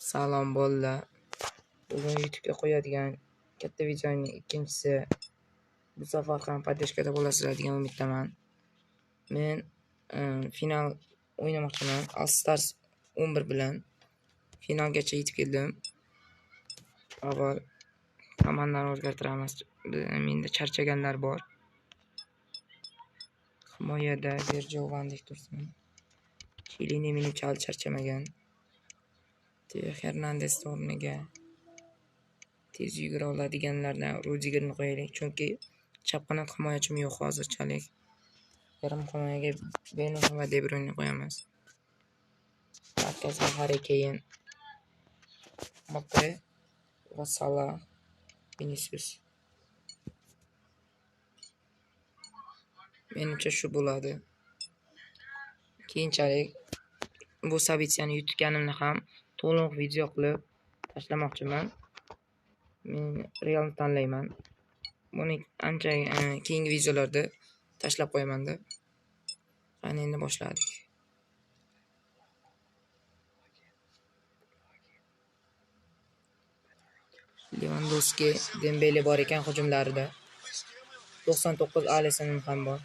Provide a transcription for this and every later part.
Salom bolalar. Bugun YouTube'ga qo'yadigan katta videoning ikkinchisi. Bu safar ham podeshkada bo'lasizlar degan umiddaman. Men final o'ynamoqchiman. All Stars 11 bilan finalgacha yetib keldim. Avval komandani o'zgartiramiz. Menda charchaganlar bor. Himoyada Virgil van Dijk tursin. Chilini menimcha hali charchamagan. Teo Hernandez o'rniga tez yugura oladiganlardan Rudigerni qo'yaylik, chunki chap qanot himoyachim yo'q hozirchalik. Yarim himoyaga Beno va De Bruyne qo'yamiz. Markazga Harry Kane, Mbappe va Salah, Vinicius. Menimcha shu bo'ladi. Keyinchalik bu sabitsiyani yutganimni ham to'liq video qilib tashlamoqchiman. Men Realni tanlayman. Buni ancha keyingi videolarda tashlab qo'yaman-da. Qani endi boshladik. Lewandowski, Dembele bor ekan hujumlarida. 99 Alisson ham bor.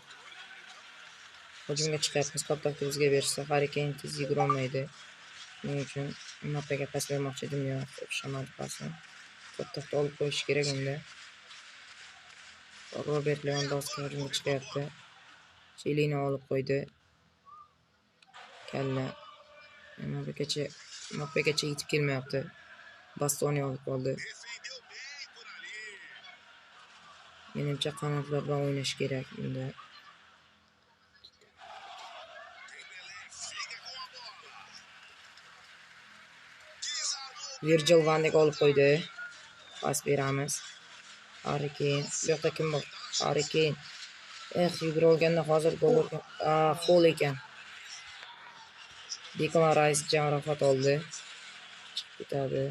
Hujumga chiqyapmiz, top-top bizga berishsa, Harry Kane tez yugura olmaydi. Shuning uchun Mbappe'ga pas bermoqchi edim, yo'q, o'xshamadi pasni. Top-topni olib qo'yish kerak unda. Robert Lewandowski hujumga chiqyapti. Chilini olib qo'ydi. Kalla. Mbappe'gacha yetib kelmayapti. Bastoni olib qoldi. Menimcha qanotlar bilan o'ynash kerak unda. Virgil van Dijk olib qo'ydi. Pas beramiz. Harry Kane. Bu yoqda kim bor? Harry Kane. Yugura olganda hozir gol urgan. Foul ekan. Declan Rice jarohat oldi. Chiqib ketadi.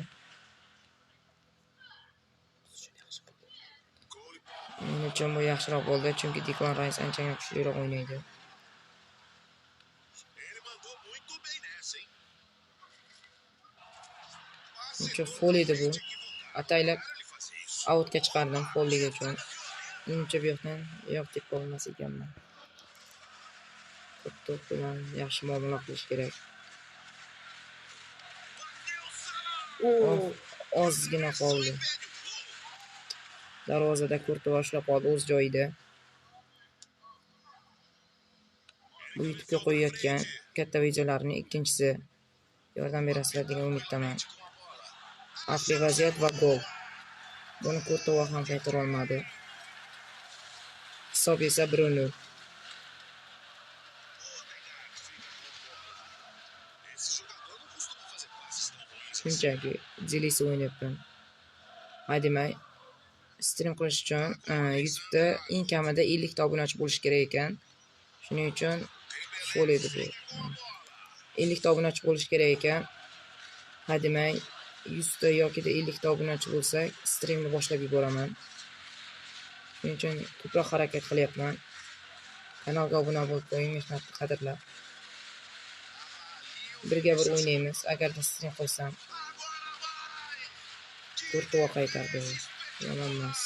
Men uchun bu yaxshiroq bo'ldi, chunki Declan Rice ancha kuchliroq o'ynaydi. Menimcha foul edi bu. Ataylab outga chiqardim fouligi uchun. Menimcha bu yoqdan yo'q deb bo'lmas ekanman. To'p bilan yaxshi muomala qilish kerak. Ozgina qoldi. Darvozada Kurtova ushlab qoldi o'z joyida. Bu YouTube'ga qo'yayotgan katta videolarning ikkinchisi. Yordam berasizlar degan umiddaman. Xavfli vaziyat va gol. Buni Kurtova ham qaytara olmadi. Hisob esa 1-0. Shunchaki Zilisi o'ynayapman. Hademay stream qilish uchun YouTube'da eng kamida 50 ta obunachi bo'lish kerak ekan. Shuning uchun foul edi bu. 50 ta obunachi bo'lish kerak ekan. Hademay 100 ta yoki 50 ta obunachi bo'lsak, streamni boshlab yuboraman. Shuning uchun ko'proq harakat qilyapman. Kanalga obuna bo'lib qo'ying, mehnatni qadrlab. Birga bir o'ynaymiz. Agarda stream qilsam, Kurtova qaytardi. Yomon emas.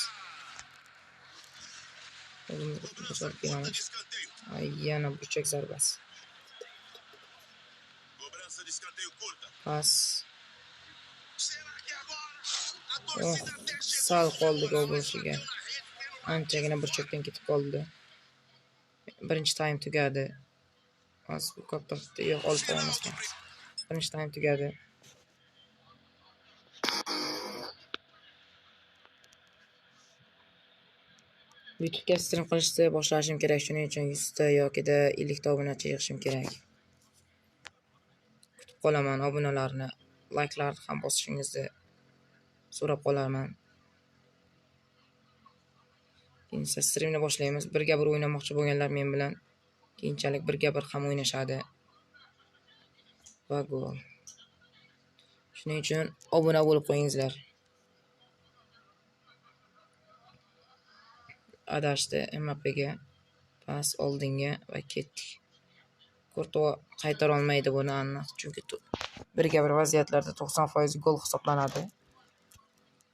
Yana burchak zarbasi. Pas. Sal qoldi gol bo'lishiga. Anchagina burchakdan ketib qoldi. Birinchi time tugadi. Hozir ko'p-ko'p yo'q olib qo'yamiz. Birinchi time tugadi. YouTube'ga stream qilishni boshlashim kerak, shuning uchun 100 ta yoki 50 ta obunachi yig'ishim kerak. Kutib qolaman obunalarni, like'larni ham bosishingizni so'rab qolaman. Keyin streamni boshlaymiz. Birga bir o'ynamoqchi bo'lganlar men bilan keyinchalik birga bir ham o'ynashadi. Va gol. Shuning uchun obuna bo'lib qo'yingizlar. Adashdi Mbappe'ga pas oldinga va ketdik. Kurtova qaytara olmaydi buni aniq, chunki Birga bir vaziyatlarda 90% gol hisoblanadi.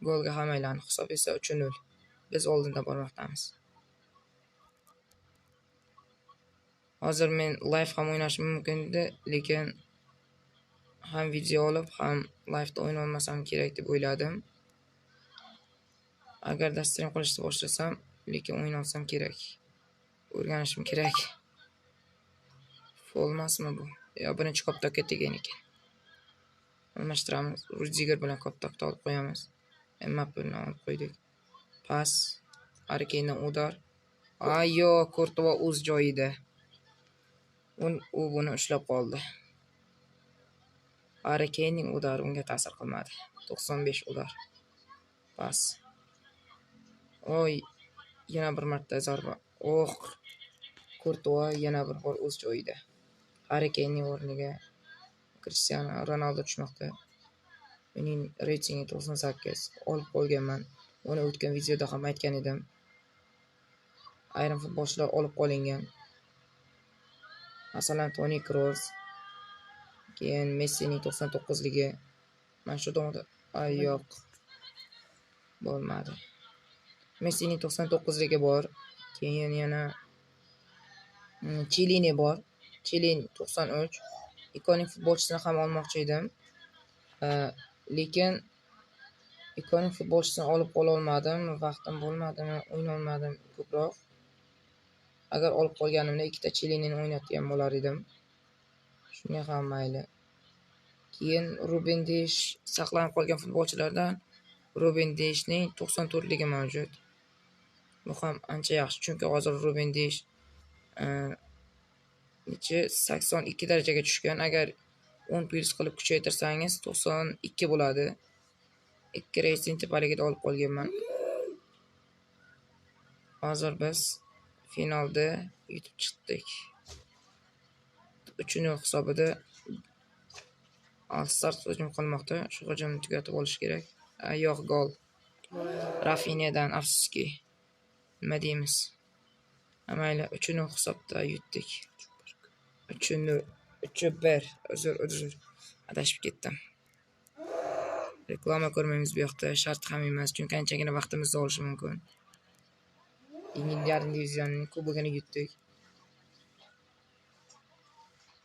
Golga hammanglarni hisob esa 3-0. Biz oldinda bormoqdamiz. Hozir men live ham o'ynashim mumkin edi, lekin ham video olib, ham live'da o'yin olmasam kerak deb o'yladim. Agarda stream qilishni boshlasam, lekin o'yin olsam kerak. O'rganishim kerak. Bo'lmasmi bu? Yo, birinchi koptokka tegan ekan. Almashtiramiz. Rudiger bilan koptokni olib qo'yamiz. Mbappeni olib qo'ydik. Pas. Harry Kane'dan udar. Ayyo, Courtois o'z joyida. U buni ushlab qoldi. Harry Kane'ning udari unga ta'sir qilmadi. 95 udar. Pas. Oy, yana bir marta zarba. Courtois yana bir bor o'z joyida. Harry Kane'ning o'rniga Cristiano Ronaldo tushmoqda. Mening reytingim 98 olib qolganman. Uni o'tgan videoda ham aytgan edim. Ayrim futbolchilar olib qolingan. Masalan, Toni Kroos, keyin Messining 99ligi. Mana shu donda yo'q. Bo'lmadi. Messining 99ligi bor. Keyin yana Chilini bor. Chilin 93. Ikonik futbolchisini ham olmoqchi edim. Lekin ikonik futbolchisini olib qola olmadim. Vaqtim bo'lmadimi, o'ynolmadim ko'proq. Agar olib qolganimda ikkita Chilinini o'ynatgan bo'lar edim. Shunga ham mayli. Keyin Ruben Dias saqlanib qolgan futbolchilardan Ruben Diasning 94ligi mavjud. Bu ham ancha yaxshi, chunki hozir Ruben Dias 82 darajaga tushgan. Agar 10 plus qilib kuchaytirsangiz 92 bo'ladi. 2 reyting tepaligida olib qolganman. Hozir biz finalda yutib chiqdik. 3-0 hisobida Al-Start hujum qilmoqda. Shu hujumni tugatib olish kerak. Yo'q, gol. Rafinyadan afsuski. Nima deymiz? Mayli, 3-0 hisobda yutdik. 3-1. Uzr. Adashib ketdim. Reklama ko'rmaymiz bu yoqda. Shart ham emas, chunki anchagina vaqtimizni olishi mumkin. Yarim divizionning kubogini yutdik.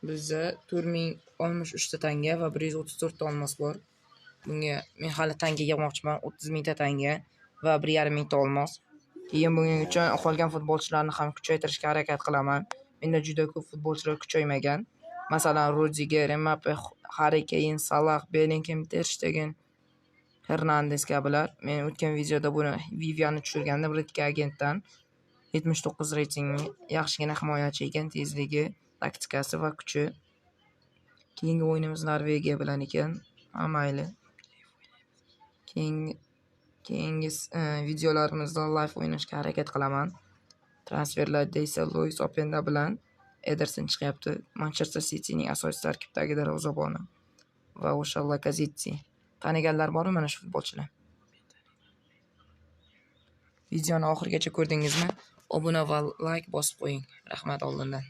Bizda 4063 ta tanga va 134 ta olmos bor. Bunga men hali tanga yig'moqchiman. 30 ming ta tanga va 1,5 ming ta olmos. Keyin buning uchun qolgan futbolchilarni ham kuchaytirishga harakat qilaman. Menda juda ko'p futbolchilar kuchaymagan. Masalan, Rudiger, Mbappe, Harry Kane, Salah, Bellingham, Ter Stegen, Hernandez kabilar. Men o'tgan videoda buni Vivianni tushirgandim Redka agentdan. 79 reytingli, yaxshigina himoyachi ekan, tezligi, taktikasi va kuchi. Keyingi o'yinimiz Norvegiya bilan ekan. Mayli. Keyingi videolarimizda live o'ynashga harakat qilaman. Transferlarda esa Luis Openda bilan Ederson chiqyapti. Manchester Cityning asosiy tarkibidagi darvozaboni va o'sha Lacazette. Taniganlar bormi mana shu futbolchilar? Videoni oxirigacha ko'rdingizmi? Obuna va like bosib qo'ying. Rahmat oldindan.